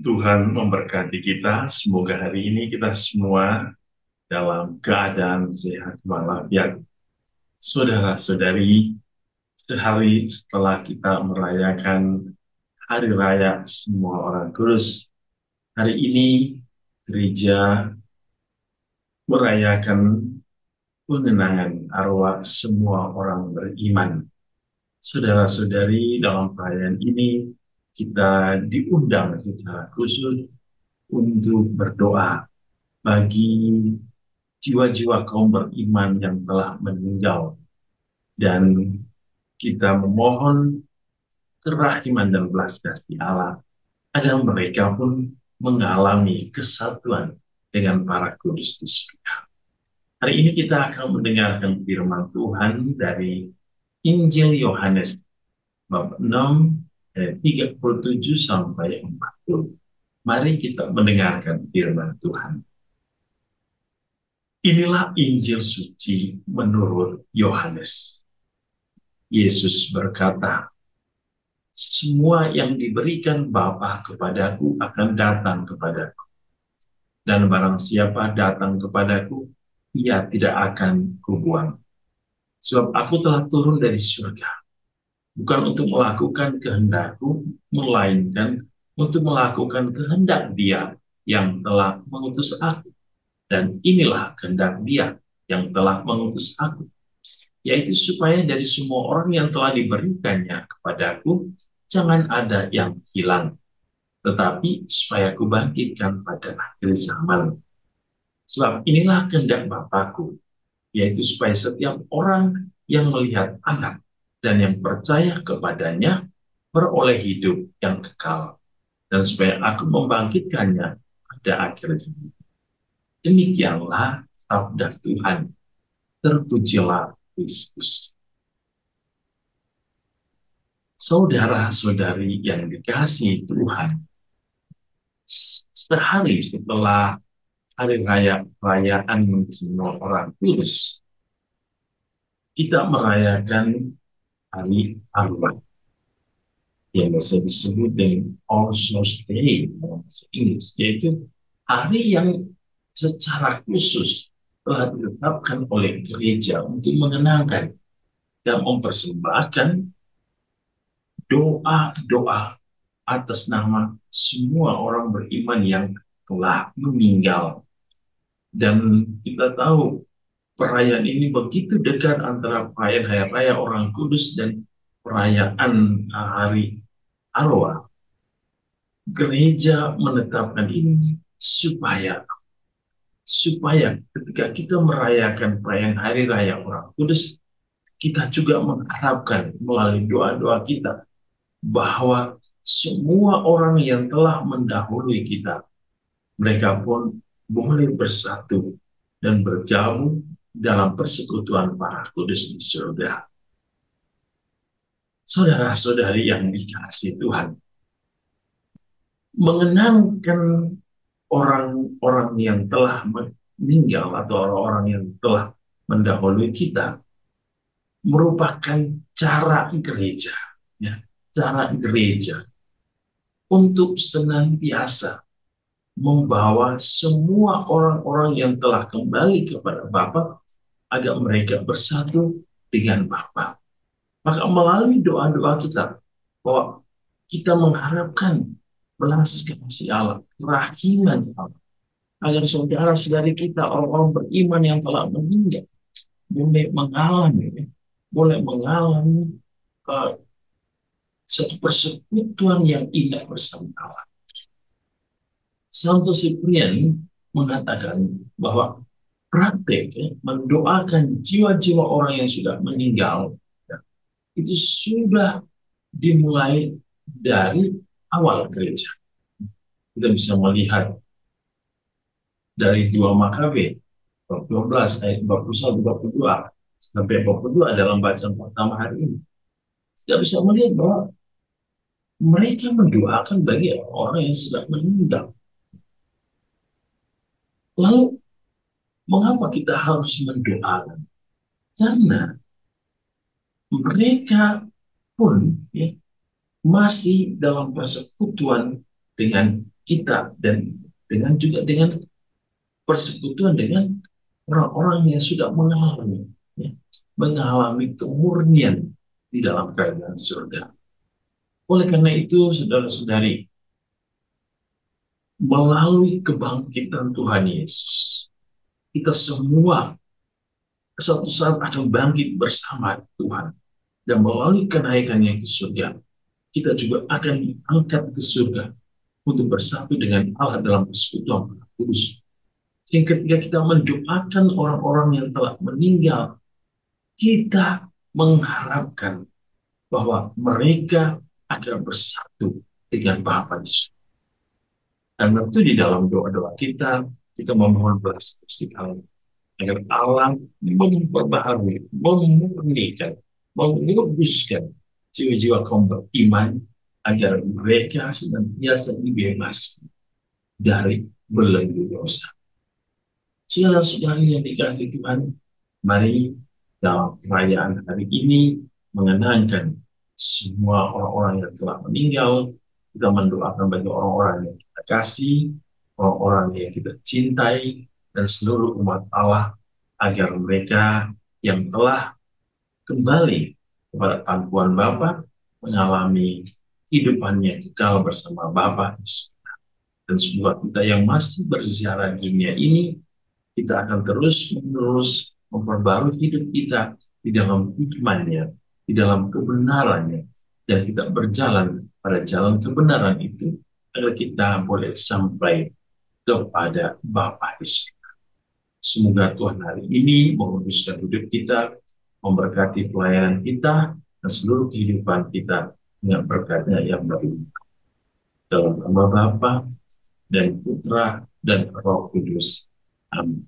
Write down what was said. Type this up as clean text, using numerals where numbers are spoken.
Tuhan memberkati kita. Semoga hari ini kita semua dalam keadaan sehat walafiat. Saudara-saudari, sehari setelah kita merayakan Hari Raya Semua Orang Kudus, hari ini gereja merayakan pengenangan arwah semua orang beriman. Saudara-saudari, dalam perayaan ini kita diundang secara khusus untuk berdoa bagi jiwa-jiwa kaum beriman yang telah meninggal, dan kita memohon kerahiman dan belas kasih Allah agar mereka pun mengalami kesatuan dengan para kudus di surga. Hari ini kita akan mendengarkan firman Tuhan dari Injil Yohanes bab 6 ayat 37 sampai 40. Mari kita mendengarkan firman Tuhan. Inilah Injil suci menurut Yohanes. Yesus berkata, "Semua yang diberikan Bapa kepadaku akan datang kepadaku. Dan barang siapa datang kepadaku, ia tidak akan kubuang. Sebab aku telah turun dari surga, bukan untuk melakukan kehendakku, melainkan untuk melakukan kehendak Dia yang telah mengutus aku. Dan inilah kehendak Dia yang telah mengutus aku, yaitu supaya dari semua orang yang telah diberikannya kepadaku, jangan ada yang hilang, tetapi supaya aku bangkitkan pada akhir zaman. Sebab inilah kehendak Bapakku, yaitu supaya setiap orang yang melihat Anak dan yang percaya kepadanya beroleh hidup yang kekal, dan supaya aku membangkitkannya pada akhir zaman." Demikianlah sabda Tuhan. Terpujilah Kristus. Saudara-saudari yang dikasihi Tuhan, sehari setelah hari raya perayaan Semua Orang Kudus, kita merayakan hari Arwah yang bisa disebut dengan All Souls Day dalam bahasa Inggris, yaitu hari yang secara khusus telah ditetapkan oleh gereja untuk mengenangkan dan mempersembahkan doa-doa atas nama semua orang beriman yang telah meninggal. Dan kita tahu perayaan ini begitu dekat antara perayaan Hari Raya Orang Kudus dan perayaan Hari Arwah. Gereja menetapkan ini supaya ketika kita merayakan perayaan Hari Raya Orang Kudus, kita juga mengharapkan melalui doa-doa kita bahwa semua orang yang telah mendahului kita, mereka pun boleh bersatu dan bergabung dalam persekutuan para kudus di surga. Saudara-saudari yang dikasihi Tuhan, mengenangkan orang-orang yang telah meninggal atau orang-orang yang telah mendahului kita merupakan cara gereja, ya, cara gereja untuk senantiasa membawa semua orang-orang yang telah kembali kepada Bapa agar mereka bersatu dengan Bapa. Maka melalui doa-doa kita, bahwa kita mengharapkan belas kasih Allah, kerahiman Allah, agar saudara-saudari kita, orang-orang beriman yang telah meninggal, boleh mengalami satu persekutuan yang indah bersama Allah. Santo Cyprian mengatakan bahwa praktek mendoakan jiwa-jiwa orang yang sudah meninggal, ya, itu sudah dimulai dari awal gereja. Kita bisa melihat dari 2 Makabe bab 12 ayat 21-22 sampai 22 dalam bacaan pertama hari ini. Kita bisa melihat bahwa mereka mendoakan bagi orang yang sudah meninggal. Lalu mengapa kita harus mendoakan? Karena mereka pun, ya, masih dalam persekutuan dengan kita, dan dengan persekutuan dengan orang-orang yang sudah mengalami, ya, mengalami kemurnian di dalam kerajaan surga. Oleh karena itu, saudara-saudari, melalui kebangkitan Tuhan Yesus, kita semua suatu saat akan bangkit bersama Tuhan. Dan melalui kenaikannya ke surga, kita juga akan diangkat ke surga untuk bersatu dengan Allah dalam persekutuan kudus. Yang ketika kita mendoakan orang-orang yang telah meninggal, kita mengharapkan bahwa mereka akan bersatu dengan Bapa di surga. Dan tentu di dalam doa-doa kita memohon belas kasih agar Allah memperbaharui, memurnikan, menguduskan jiwa-jiwa kaum beriman agar mereka senantiasa dibebas dari belenggu dosa. Saudara-saudari yang dikasihi Tuhan, mari dalam perayaan hari ini mengenangkan semua orang-orang yang telah meninggal. Kita mendoakan bagi orang-orang yang kita kasih, orang-orang yang kita cintai, dan seluruh umat Allah agar mereka yang telah kembali kepada pangkuan Bapa mengalami kehidupannya kekal bersama Bapa. Dan semua kita yang masih berziarah di dunia ini, kita akan terus-menerus memperbarui hidup kita di dalam imannya, di dalam kebenarannya, dan kita berjalan pada jalan kebenaran itu agar kita boleh sampai kepada Bapa di surga. Semoga Tuhan hari ini menguduskan hidup kita, memberkati pelayanan kita, dan seluruh kehidupan kita dengan berkat-Nya yang berlimpah. Dalam nama Bapa dan Putra dan Roh Kudus. Amin.